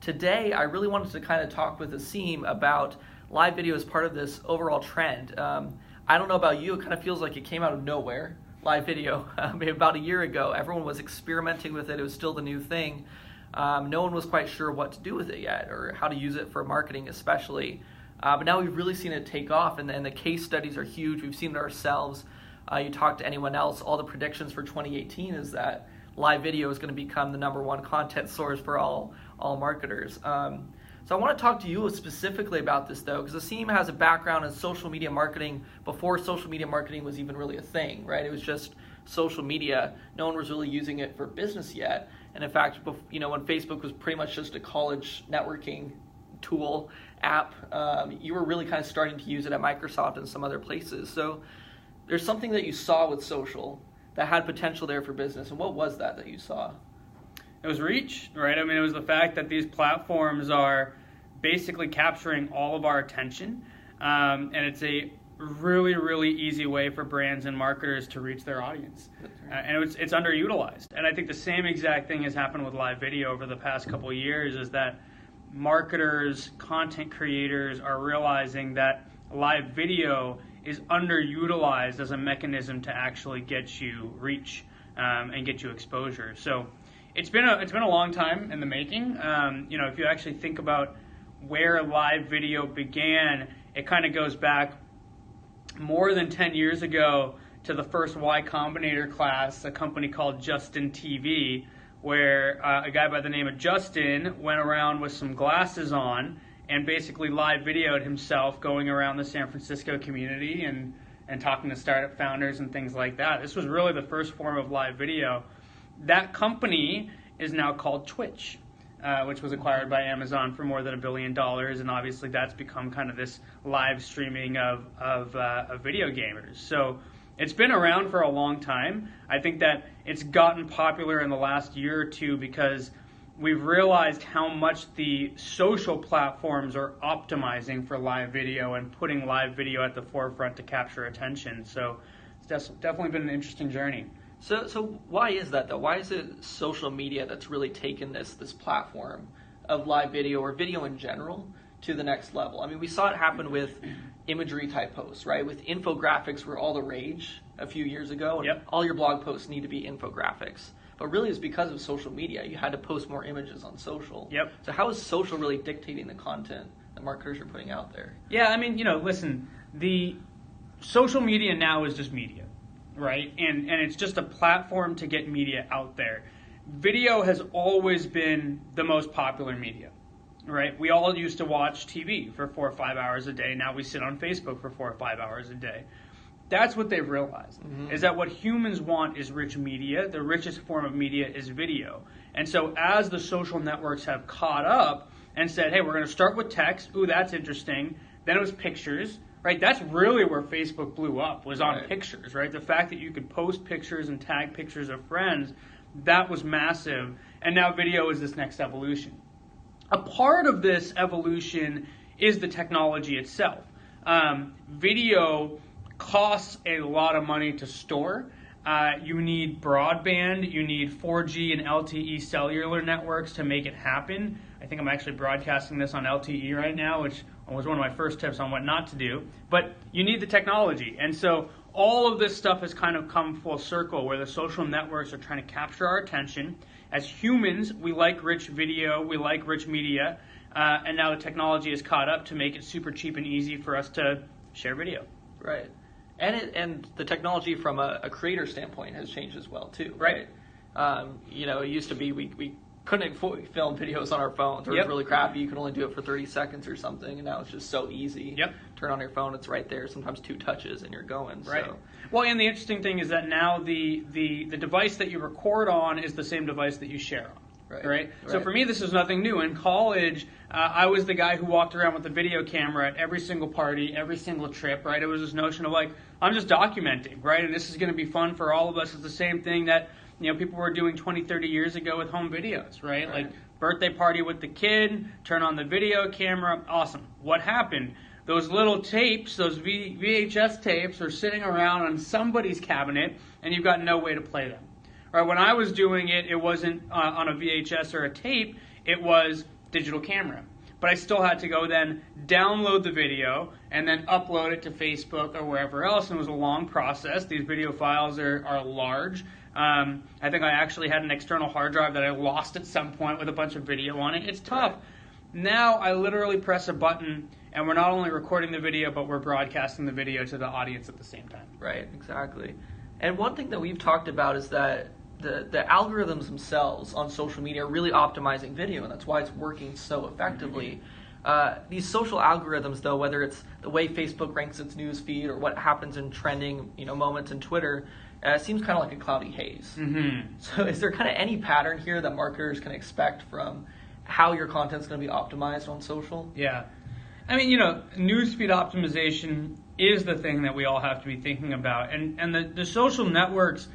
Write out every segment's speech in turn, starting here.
today I really wanted to kind of talk with Asim about live video as part of this overall trend. I don't know about you, it kind of feels like it came out of nowhere, live video. About a year ago, everyone was experimenting with it. It was still the new thing. No one was quite sure what to do with it yet, or how to use it for marketing especially. But now we've really seen it take off, and the case studies are huge. We've seen it ourselves. You talk to anyone else, all the predictions for 2018 is that live video is going to become the #1 content source for all marketers. So I want to talk to you specifically about this, though, because Asim has a background in social media marketing before social media marketing was even really a thing, right? It was just social media. No one was really using it for business yet. And in fact, when Facebook was pretty much just a college networking tool app, you were really kind of starting to use it at Microsoft and some other places. So there's something that you saw with social that had potential there for business. And what was that you saw? It was reach, right? I mean, it was the fact that these platforms are basically capturing all of our attention, and it's a really, really easy way for brands and marketers to reach their audience. And it's underutilized. And I think the same exact thing has happened with live video over the past couple of years, is that marketers, content creators are realizing that live video is underutilized as a mechanism to actually get you reach and get you exposure. So it's been a long time in the making. If you actually think about where live video began, it kind of goes back more than 10 years ago to the first Y Combinator class, a company called Justin TV, where a guy by the name of Justin went around with some glasses on and basically live videoed himself going around the San Francisco community and talking to startup founders and things like that. This was really the first form of live video. That company is now called Twitch, which was acquired by Amazon for more than $1 billion, and obviously that's become kind of this live streaming of video gamers. So it's been around for a long time. I think that it's gotten popular in the last year or two because we've realized how much the social platforms are optimizing for live video and putting live video at the forefront to capture attention. So it's definitely been an interesting journey. So why is that, though? Why is it social media that's really taken this platform of live video or video in general to the next level? I mean, we saw it happen with imagery type posts, right? With infographics were all the rage a few years ago, and Yep. all your blog posts need to be infographics. But really it's because of social media. You had to post more images on social. Yep. So how is social really dictating the content that marketers are putting out there? Yeah, I mean, listen, the social media now is just media, right? And it's just a platform to get media out there. Video has always been the most popular media, right? We all used to watch TV for 4 or 5 hours a day. Now we sit on Facebook for 4 or 5 hours a day. That's what they've realized, is that what humans want is rich media. The richest form of media is video. And so as the social networks have caught up and said, hey, we're going to start with text. Ooh, that's interesting. Then it was pictures, right? That's really where Facebook blew up, was on pictures, right? The fact that you could post pictures and tag pictures of friends, that was massive. And now video is this next evolution. A part of this evolution is the technology itself. Video costs a lot of money to store. You need broadband, you need 4G and LTE cellular networks to make it happen. I think I'm actually broadcasting this on LTE right now, which was one of my first tips on what not to do. But you need the technology. And so all of this stuff has kind of come full circle, where the social networks are trying to capture our attention. As humans, we like rich video, we like rich media, and now the technology is caught up to make it super cheap and easy for us to share video. Right. And the technology from a creator standpoint has changed as well too, right? It used to be we couldn't film videos on our phones, or it was really crappy. You could only do it for 30 seconds or something, and now it's just so easy. Yep. Turn on your phone, it's right there. Sometimes 2 touches and you're going. Right. So. Well, and the interesting thing is that now the device that you record on is the same device that you share on. Right. So for me, this is nothing new. In college, I was the guy who walked around with a video camera at every single party, every single trip, right? It was this notion of like, I'm just documenting, right? And this is going to be fun for all of us. It's the same thing that, people were doing 20, 30 years ago with home videos, right? Like birthday party with the kid, turn on the video camera, awesome. What happened? Those little tapes, those VHS tapes are sitting around on somebody's cabinet, and you've got no way to play them. Right, when I was doing it, it wasn't on a VHS or a tape. It was digital camera. But I still had to go then download the video and then upload it to Facebook or wherever else, and it was a long process. These video files are large. I think I actually had an external hard drive that I lost at some point with a bunch of video on it. It's tough. Right. Now I literally press a button, and we're not only recording the video, but we're broadcasting the video to the audience at the same time. Right, exactly. And one thing that we've talked about is that the algorithms themselves on social media are really optimizing video, and that's why it's working so effectively. These social algorithms, though, whether it's the way Facebook ranks its news feed or what happens in trending moments in Twitter, seems kind of like a cloudy haze. So is there kind of any pattern here that marketers can expect from how your content's going to be optimized on social? Yeah. I mean, newsfeed optimization is the thing that we all have to be thinking about. And the social networks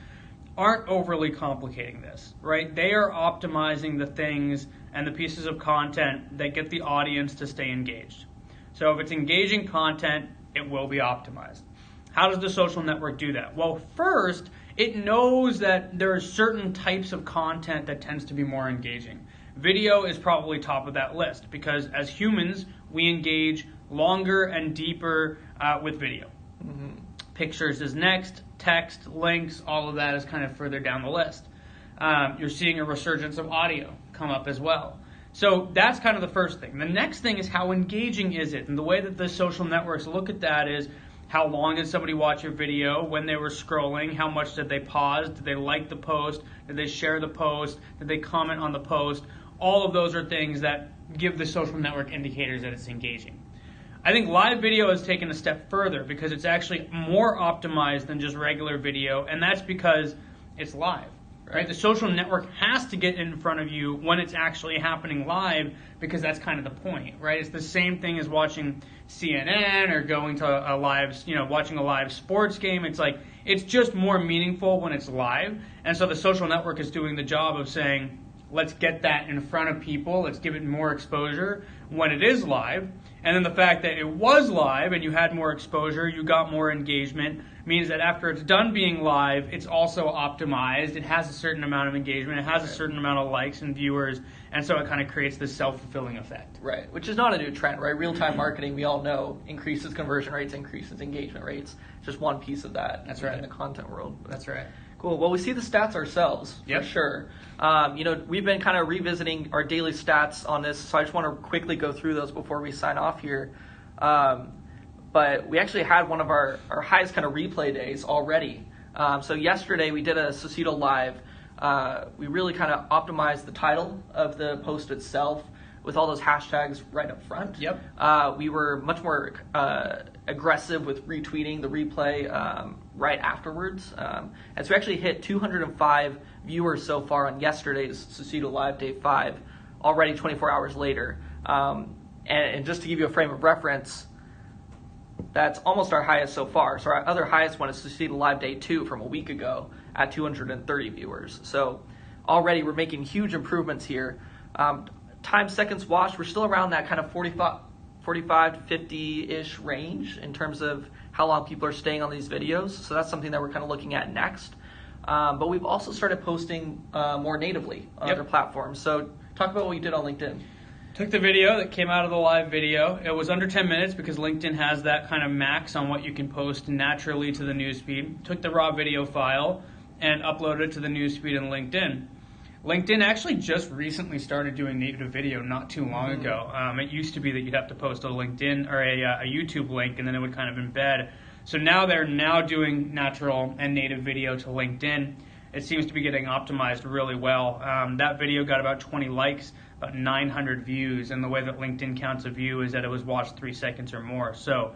aren't overly complicating this, right? They are optimizing the things and the pieces of content that get the audience to stay engaged. So if it's engaging content, it will be optimized. How does the social network do that? Well, first, it knows that there are certain types of content that tends to be more engaging. Video is probably top of that list because as humans, we engage longer and deeper with video. Pictures is next, text, links, all of that is kind of further down the list. You're seeing a resurgence of audio come up as well. So that's kind of the first thing. The next thing is how engaging is it? And the way that the social networks look at that is how long did somebody watch your video, when they were scrolling, how much did they pause, did they like the post, did they share the post, did they comment on the post? All of those are things that give the social network indicators that it's engaging. I think live video has taken a step further because it's actually more optimized than just regular video, and that's because it's live, right? The social network has to get in front of you when it's actually happening live because that's kind of the point, right? It's the same thing as watching CNN or going to a live, watching a live sports game. It's like, it's just more meaningful when it's live, and so the social network is doing the job of saying, let's get that in front of people, let's give it more exposure when it is live. And then the fact that it was live and you had more exposure, you got more engagement, means that after it's done being live, it's also optimized. It has a certain amount of engagement. It has a certain amount of likes and viewers. And so it kind of creates this self-fulfilling effect. Right, which is not a new trend, right? Real-time marketing, we all know, increases conversion rates, increases engagement rates. It's just one piece of that. That's right. In the content world. That's right. Cool. Well, we see the stats ourselves, for sure. We've been kind of revisiting our daily stats on this, so I just want to quickly go through those before we sign off here. But we actually had one of our highest kind of replay days already. So yesterday we did a SocedoLive. We really kind of optimized the title of the post itself with all those hashtags right up front. We were much more aggressive with retweeting the replay right afterwards. And so we actually hit 205 viewers so far on yesterday's SocedoLive Day 5, already 24 hours later. And just to give you a frame of reference, that's almost our highest so far. So our other highest one is SocedoLive Day 2 from a week ago at 230 viewers. So already we're making huge improvements here. Time seconds watched, we're still around that kind of 45 to 50-ish range in terms of how long people are staying on these videos. So that's something that we're kind of looking at next. But we've also started posting more natively on other platforms. So talk about what you did on LinkedIn. Took the video that came out of the live video. It was under 10 minutes because LinkedIn has that kind of max on what you can post naturally to the newsfeed. Took the raw video file and uploaded it to the newsfeed in LinkedIn. LinkedIn actually just recently started doing native video not too long ago. It used to be that you'd have to post a LinkedIn or a YouTube link and then it would kind of embed. So now they're doing natural and native video to LinkedIn. It seems to be getting optimized really well. That video got about 20 likes, about 900 views, and the way that LinkedIn counts a view is that it was watched 3 seconds or more. So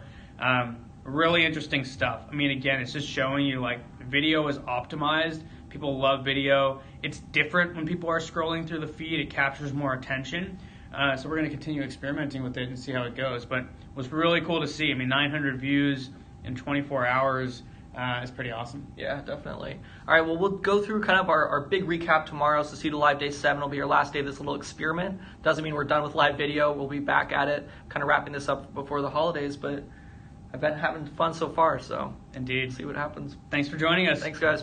really interesting stuff. I mean, again, it's just showing you like video is optimized. People love video. It's different when people are scrolling through the feed. It captures more attention. So we're going to continue experimenting with it and see how it goes. But it was really cool to see. I mean, 900 views in 24 hours is pretty awesome. Yeah, definitely. All right, well, we'll go through kind of our big recap tomorrow. SocedoLive Day 7 will be our last day of this little experiment. Doesn't mean we're done with live video. We'll be back at it, kind of wrapping this up before the holidays. But I've been having fun so far, so indeed, see what happens. Thanks for joining us. Thanks, guys.